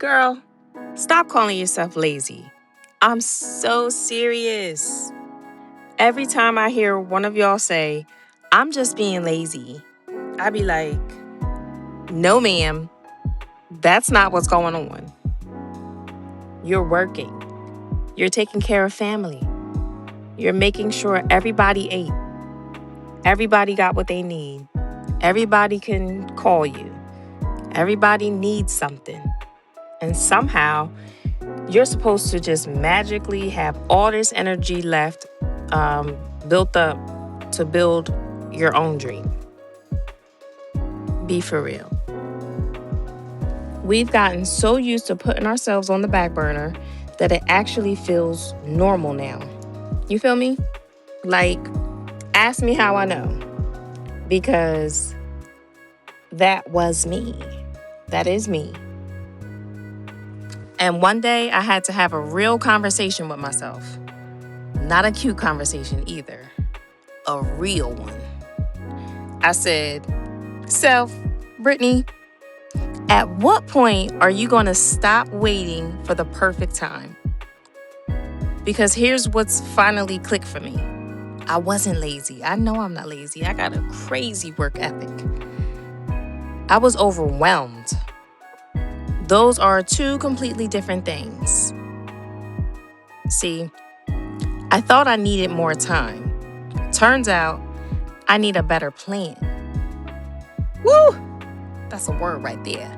Girl, stop calling yourself lazy. I'm so serious. Every time I hear one of y'all say, I'm just being lazy, I be like, no, ma'am, that's not what's going on. You're working, you're taking care of family, you're making sure everybody ate, everybody got what they need, everybody can call you, everybody needs something. And somehow, you're supposed to just magically have all this energy left, built up to build your own dream. Be for real. We've gotten so used to putting ourselves on the back burner that it actually feels normal now. You feel me? Like, ask me how I know. Because that was me. That is me. And one day I had to have a real conversation with myself. Not a cute conversation either. A real one. I said, "Self, Brittany, at what point are you going to stop waiting for the perfect time?" Because here's what's finally clicked for me. I wasn't lazy. I know I'm not lazy. I got a crazy work ethic. I was overwhelmed. Those are two completely different things. See, I thought I needed more time. Turns out, I need a better plan. Woo! That's a word right there.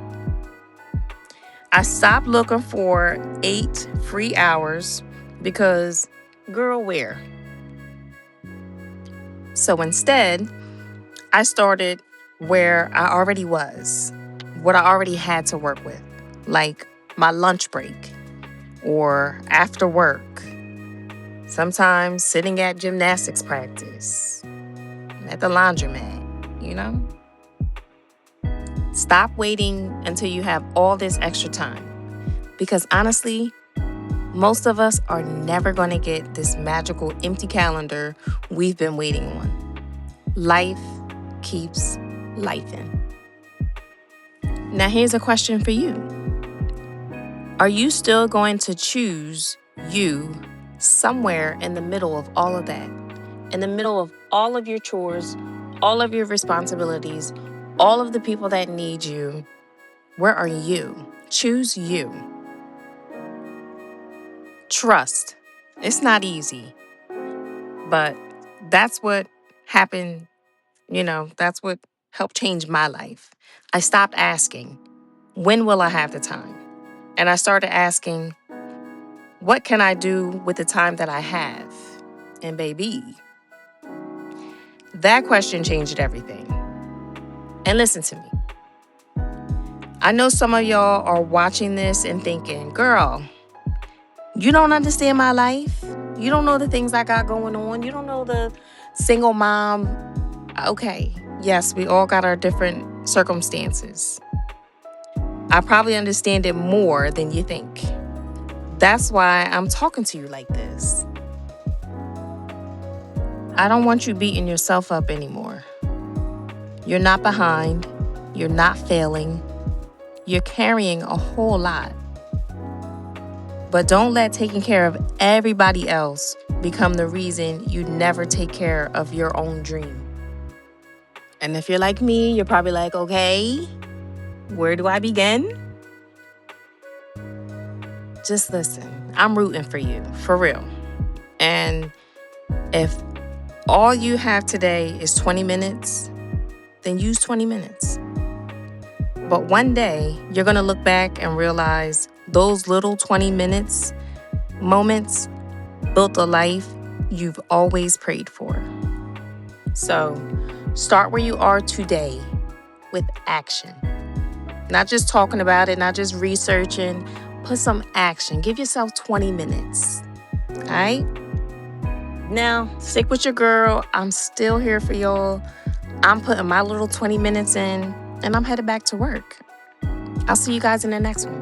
I stopped looking for 8 free hours because, girl, where? So instead, I started where I already was, what I already had to work with, like my lunch break or after work, sometimes sitting at gymnastics practice, at the laundromat, you know? Stop waiting until you have all this extra time. Because honestly, most of us are never going to get this magical empty calendar we've been waiting on. Life keeps lifing. Now here's a question for you. Are you still going to choose you somewhere in the middle of all of that? In the middle of all of your chores, all of your responsibilities, all of the people that need you, where are you? Choose you. Trust. It's not easy, but that's what happened. That's what helped change my life. I stopped asking, when will I have the time? And I started asking, what can I do with the time that I have? And baby, that question changed everything. And listen to me. I know some of y'all are watching this and thinking, girl, you don't understand my life. You don't know the things I got going on. You don't know the single mom. Okay, yes, we all got our different circumstances. I probably understand it more than you think. That's why I'm talking to you like this. I don't want you beating yourself up anymore. You're not behind. You're not failing. You're carrying a whole lot. But don't let taking care of everybody else become the reason you never take care of your own dream. And if you're like me, you're probably like, okay, where do I begin? Just listen. I'm rooting for you, for real. And if all you have today is 20 minutes, then use 20 minutes. But one day, you're going to look back and realize those little 20 minutes, moments, built a life you've always prayed for. So, start where you are today with action. Not just talking about it, not just researching. Put some action. Give yourself 20 minutes. All right? Now, stick with your girl. I'm still here for y'all. I'm putting my little 20 minutes in, and I'm headed back to work. I'll see you guys in the next one.